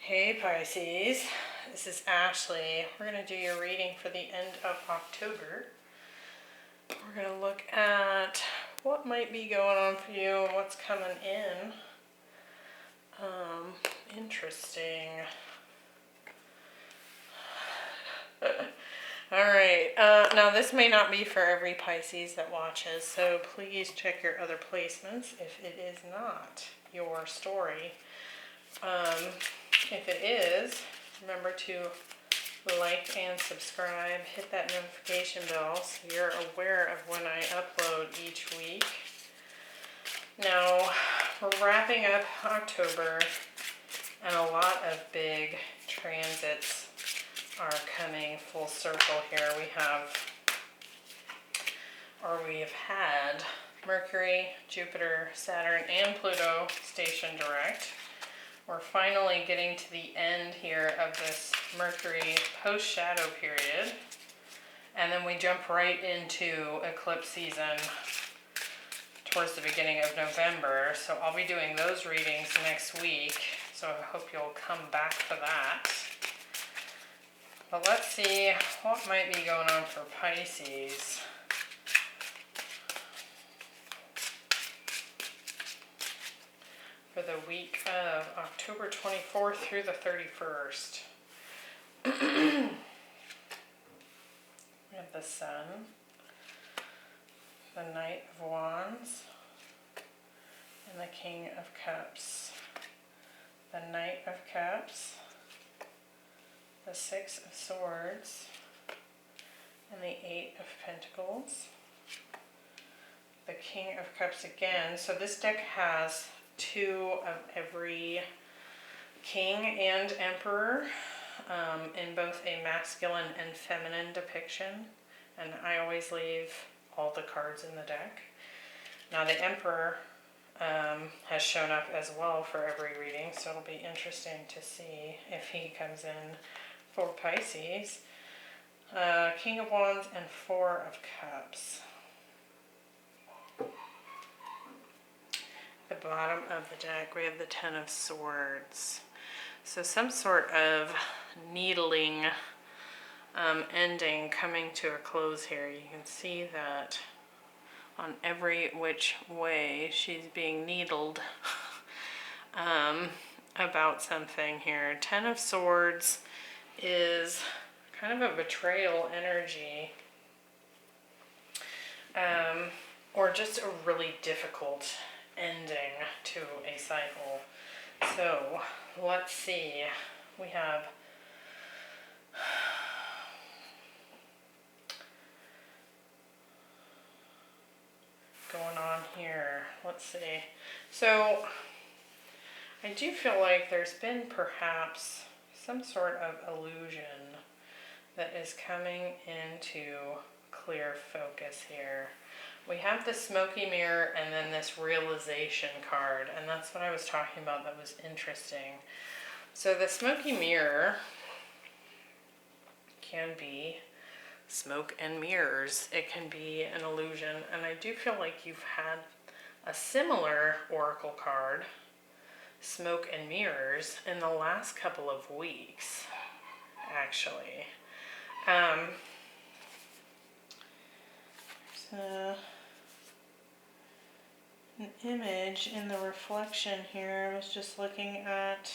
Hey Pisces, this is Ashley. We're going to do your reading for the end of October. We're going to look at what might be going on for you and what's coming in. Interesting. Alright, now this may not be for every Pisces that watches, so please check your other placements if it is not your story. If it is, remember to like and subscribe, hit that notification bell so you're aware of when I upload each week. Now, we're wrapping up October and a lot of big transits are coming full circle here. We have had Mercury, Jupiter, Saturn, and Pluto station direct. We're finally getting to the end here of this Mercury post-shadow period. And then we jump right into eclipse season towards the beginning of November. So I'll be doing those readings next week. So I hope you'll come back for that. But let's see what might be going on for Pisces. For the week of October 24th through the 31st. We have the Sun, the Knight of Wands, and the King of Cups. The Knight of Cups, the Six of Swords, and the Eight of Pentacles. The King of Cups again. So this deck has two of every king and emperor in both a masculine and feminine depiction, and I always leave all the cards in the deck. Now the emperor has shown up as well for every reading, so it'll be interesting to see if he comes in for Pisces. King of Wands and Four of Cups. The bottom of the deck, we have the Ten of Swords. So some sort of needling ending coming to a close here. You can see that on every which way she's being needled about something here. Ten of Swords is kind of a betrayal energy. Or just a really difficult ending to a cycle. So let's see. We have going on here. Let's see. So I do feel like there's been perhaps some sort of illusion that is coming into clear focus here. We have the smoky mirror and then this realization card, and that's what I was talking about that was interesting. So the smoky mirror can be smoke and mirrors. It can be an illusion, and I do feel like you've had a similar oracle card, smoke and mirrors, in the last couple of weeks, actually. There's an image in the reflection here. I was just looking at.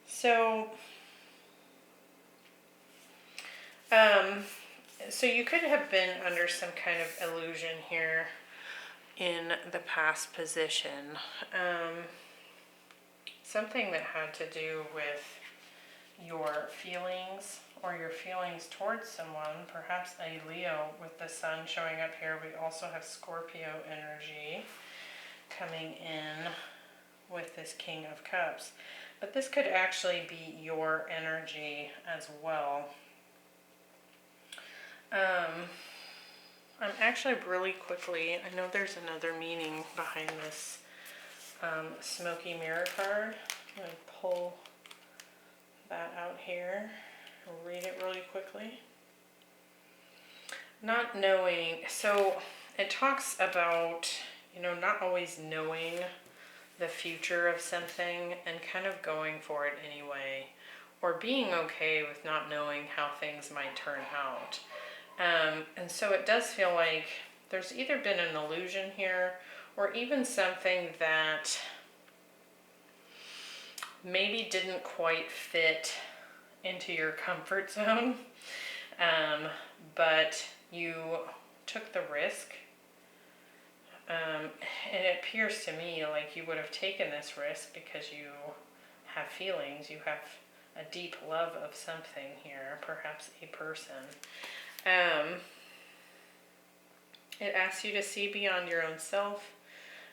So you could have been under some kind of illusion here in the past position. Something that had to do with your feelings or your feelings towards someone, perhaps a Leo with the Sun showing up here. We also have Scorpio energy coming in with this King of Cups. But this could actually be your energy as well. I'm actually really quickly, I know there's another meaning behind this smoky mirror card. I'm going to pull that out here. I'll read it really quickly. Not knowing, so it talks about, not always knowing the future of something and kind of going for it anyway, or being okay with not knowing how things might turn out. And so it does feel like there's either been an illusion here, or even something that maybe didn't quite fit into your comfort zone, but you took the risk. And it appears to me like you would have taken this risk because you have feelings, you have a deep love of something here, perhaps a person. It asks you to see beyond your own self,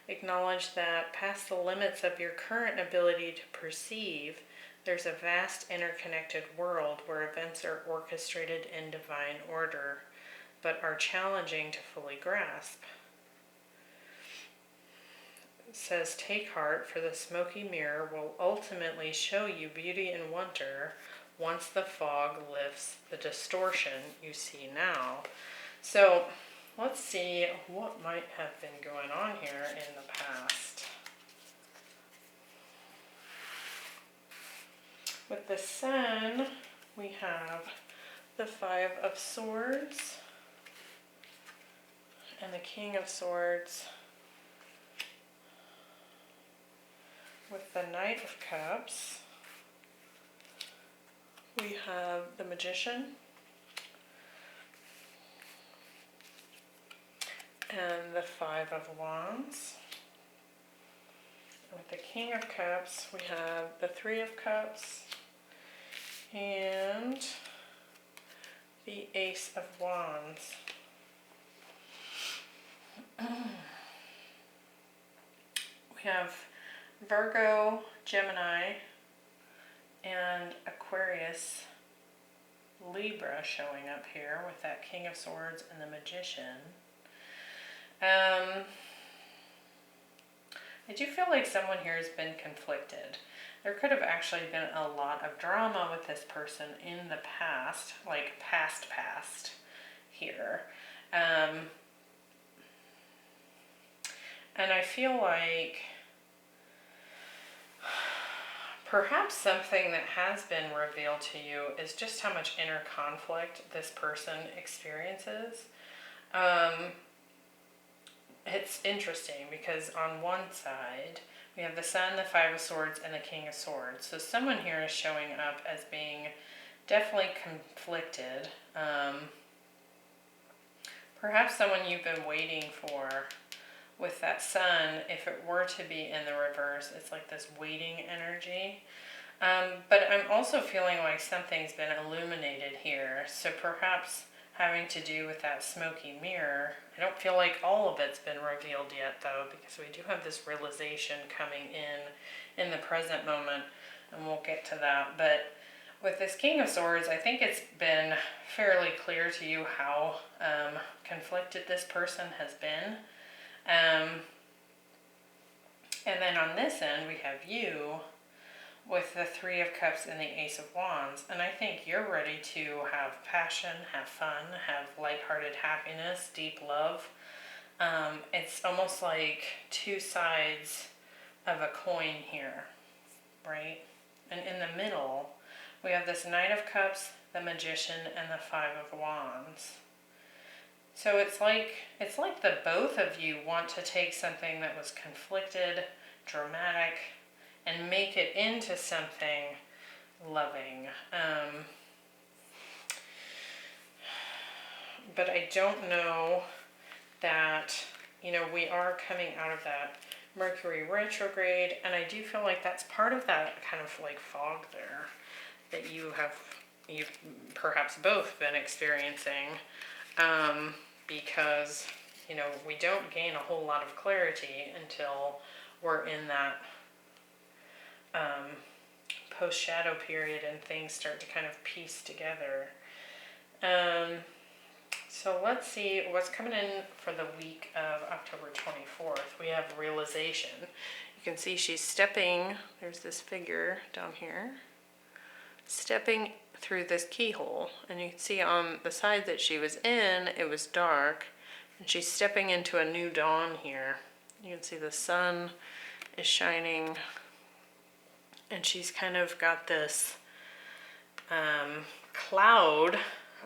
acknowledge that past the limits of your current ability to perceive, there's a vast interconnected world where events are orchestrated in divine order, but are challenging to fully grasp. It says, take heart, for the smoky mirror will ultimately show you beauty and wonder once the fog lifts the distortion you see now. So let's see what might have been going on here in the past. With the Sun, we have the Five of Swords and the King of Swords. With the Knight of Cups, we have the Magician and the Five of Wands. With the King of Cups, we have the Three of Cups and the Ace of Wands. We have Virgo, Gemini, and Aquarius, Libra showing up here with that King of Swords and the Magician. I do feel like someone here has been conflicted. There could have actually been a lot of drama with this person in the past, like past here. And I feel like perhaps something that has been revealed to you is just how much inner conflict this person experiences. It's interesting because on one side, we have the Sun, the Five of Swords, and the King of Swords. So someone here is showing up as being definitely conflicted. Perhaps someone you've been waiting for. With that Sun, if it were to be in the reverse, it's like this waiting energy. But I'm also feeling like something's been illuminated here. So perhaps having to do with that smoky mirror. I don't feel like all of it's been revealed yet, though, because we do have this realization coming in the present moment, and we'll get to that. But with this King of Swords, I think it's been fairly clear to you how conflicted this person has been. And then on this end, we have you with the Three of Cups and the Ace of Wands. And I think you're ready to have passion, have fun, have lighthearted happiness, deep love. It's almost like two sides of a coin here, right? And in the middle, we have this Knight of Cups, the Magician, and the Five of Wands. So it's like the both of you want to take something that was conflicted, dramatic, and make it into something loving. But I don't know that, we are coming out of that Mercury retrograde, and I do feel like that's part of that kind of like fog there that you've perhaps both been experiencing. Because, we don't gain a whole lot of clarity until we're in that post-shadow period and things start to kind of piece together. So let's see what's coming in for the week of October 24th. We have realization. You can see she's stepping, there's this figure down here, stepping through this keyhole, and you can see on the side that she was in, it was dark, and she's stepping into a new dawn here. You can see the sun is shining, and she's kind of got this cloud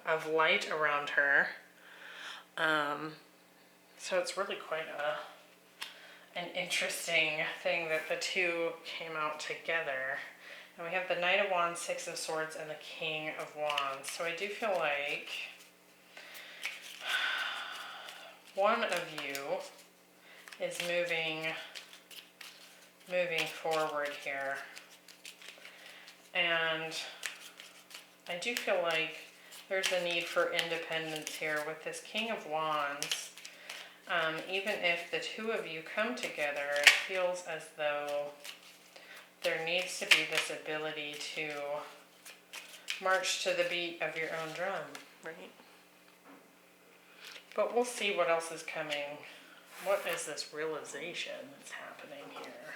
of light around her. So it's really quite an interesting thing that the two came out together. And we have the Knight of Wands, Six of Swords, and the King of Wands. So I do feel like one of you is moving forward here. And I do feel like there's a need for independence here with this King of Wands. Even if the two of you come together, it feels as though there needs to be this ability to march to the beat of your own drum, right? But we'll see what else is coming. What is this realization that's happening here?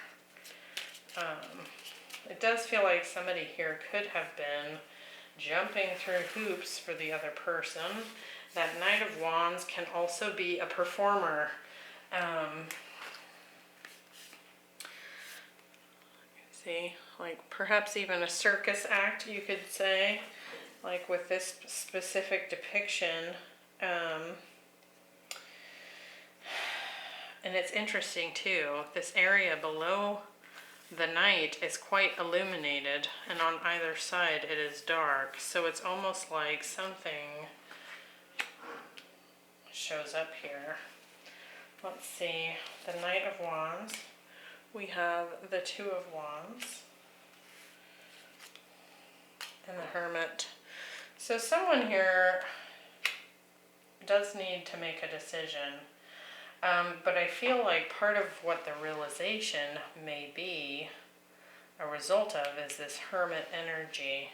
It does feel like somebody here could have been jumping through hoops for the other person. That Knight of Wands can also be a performer. See, like perhaps even a circus act, you could say, like with this specific depiction. And it's interesting too, this area below the Knight is quite illuminated, and on either side it is dark. So it's almost like something shows up here. Let's see, the Knight of Wands. We have the Two of Wands and the Hermit. So someone here does need to make a decision. But I feel like part of what the realization may be a result of is this Hermit energy,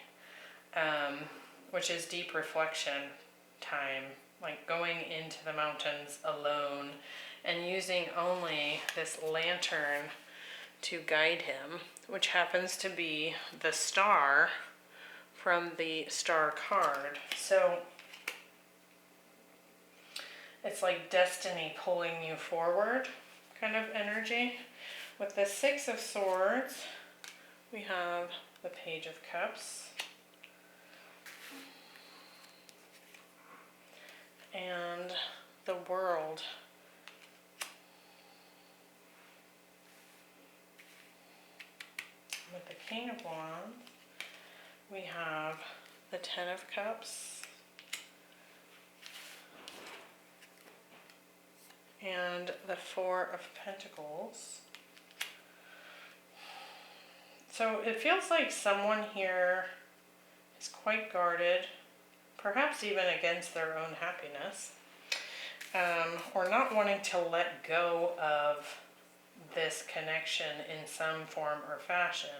which is deep reflection time, like going into the mountains alone and using only this lantern to guide him, which happens to be the star from the star card. So it's like destiny pulling you forward kind of energy. With the Six of Swords, we have the Page of Cups. And the World. With the King of Wands, we have the Ten of Cups. And the Four of Pentacles. So it feels like someone here is quite guarded, perhaps even against their own happiness, or not wanting to let go of this connection in some form or fashion.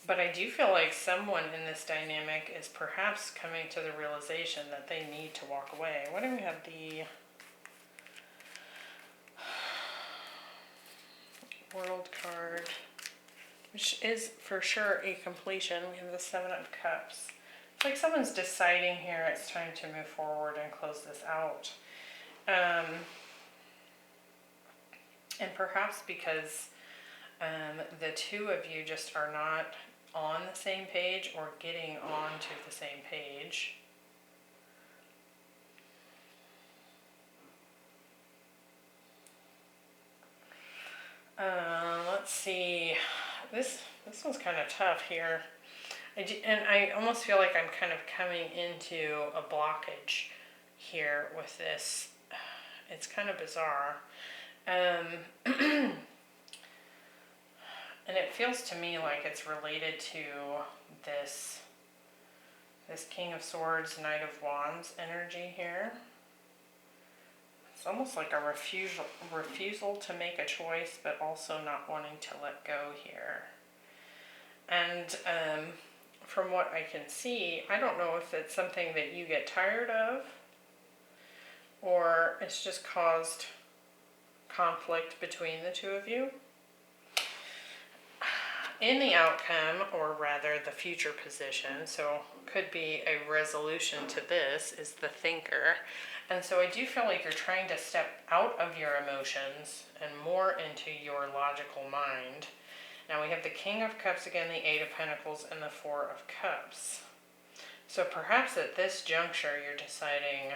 But I do feel like someone in this dynamic is perhaps coming to the realization that they need to walk away. What do we have? The World card, which is for sure a completion. We have the Seven of Cups. It's like someone's deciding here it's time to move forward and close this out. And perhaps because the two of you just are not on the same page or getting on to the same page. Let's see. This one's kind of tough here. And I almost feel like I'm kind of coming into a blockage here with this. It's kind of bizarre. And it feels to me like it's related to this King of Swords, Knight of Wands energy here. It's almost like a refusal to make a choice, but also not wanting to let go here. And from what I can see, I don't know if it's something that you get tired of, or it's just caused conflict between the two of you. in the outcome, or rather the future position, so could be a resolution to this, is the thinker. And so I do feel like you're trying to step out of your emotions and more into your logical mind. Now we have the King of Cups again, the Eight of Pentacles, and the Four of Cups. So perhaps at this juncture you're deciding,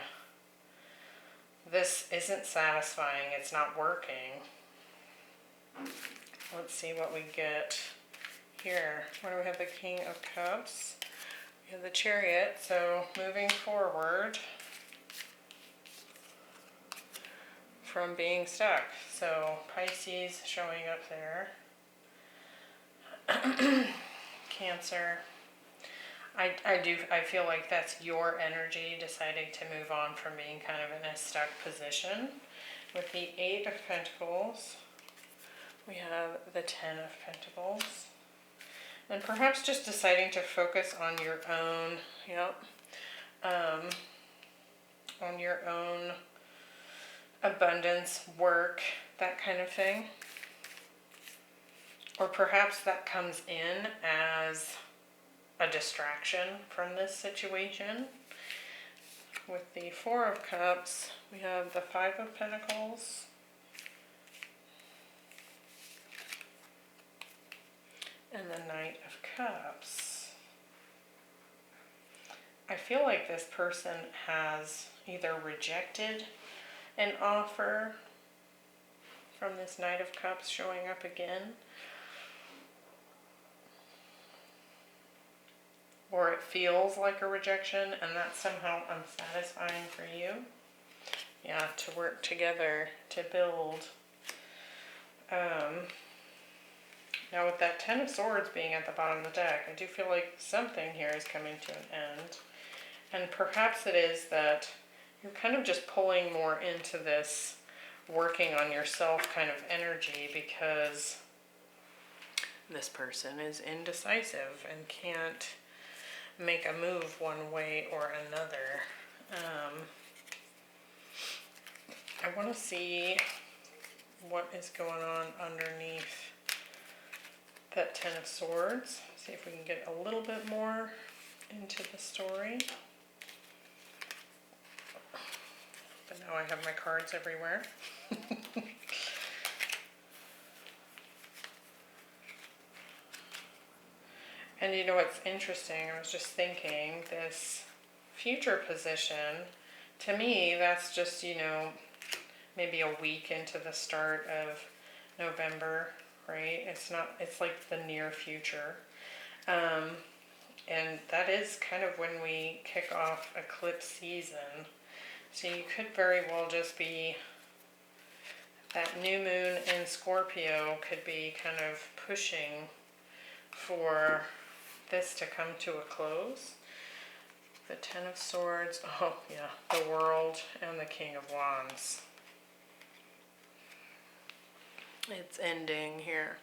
this isn't satisfying, it's not working. Let's see what we get here. What do we have? The King of Cups. We have the Chariot. So moving forward from being stuck. So Pisces showing up there. Cancer. I feel like that's your energy deciding to move on from being kind of in a stuck position. With the Eight of Pentacles, we have the Ten of Pentacles. And perhaps just deciding to focus on your own, on your own abundance, work, that kind of thing. Or perhaps that comes in as a distraction from this situation. With the Four of Cups, we have the Five of Pentacles. And the Knight of Cups. I feel like this person has either rejected an offer from this Knight of Cups showing up again, or it feels like a rejection and that's somehow unsatisfying for you. Yeah, to work together, to build. Now with that Ten of Swords being at the bottom of the deck, I do feel like something here is coming to an end. And perhaps it is that you're kind of just pulling more into this working on yourself kind of energy because this person is indecisive and can't make a move one way or another. I want to see what is going on underneath that Ten of Swords. See if we can get a little bit more into the story. But now I have my cards everywhere. And you know what's interesting? I was just thinking, this future position, to me, that's just, maybe a week into the start of November, right? It's like the near future. And that is kind of when we kick off eclipse season. So you could very well just be, that new moon in Scorpio could be kind of pushing for this to come to a close. The Ten of Swords, oh yeah, the World, and the King of Wands. It's ending here.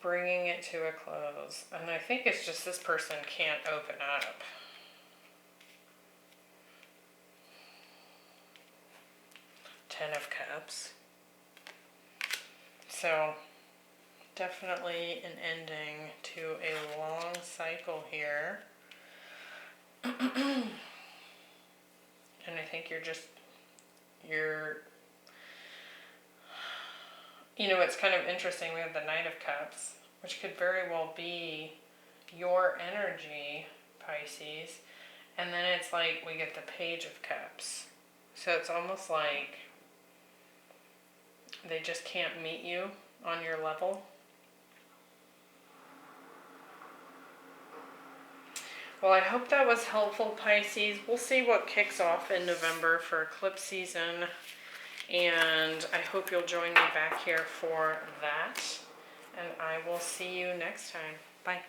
Bringing it to a close. And I think it's just this person can't open up. Ten of Cups. So definitely an ending to a long cycle here. And I think it's kind of interesting. We have the Knight of Cups, which could very well be your energy, Pisces. And then it's like we get the Page of Cups. So it's almost like they just can't meet you on your level. Well, I hope that was helpful, Pisces. We'll see what kicks off in November for eclipse season. And I hope you'll join me back here for that. And I will see you next time. Bye.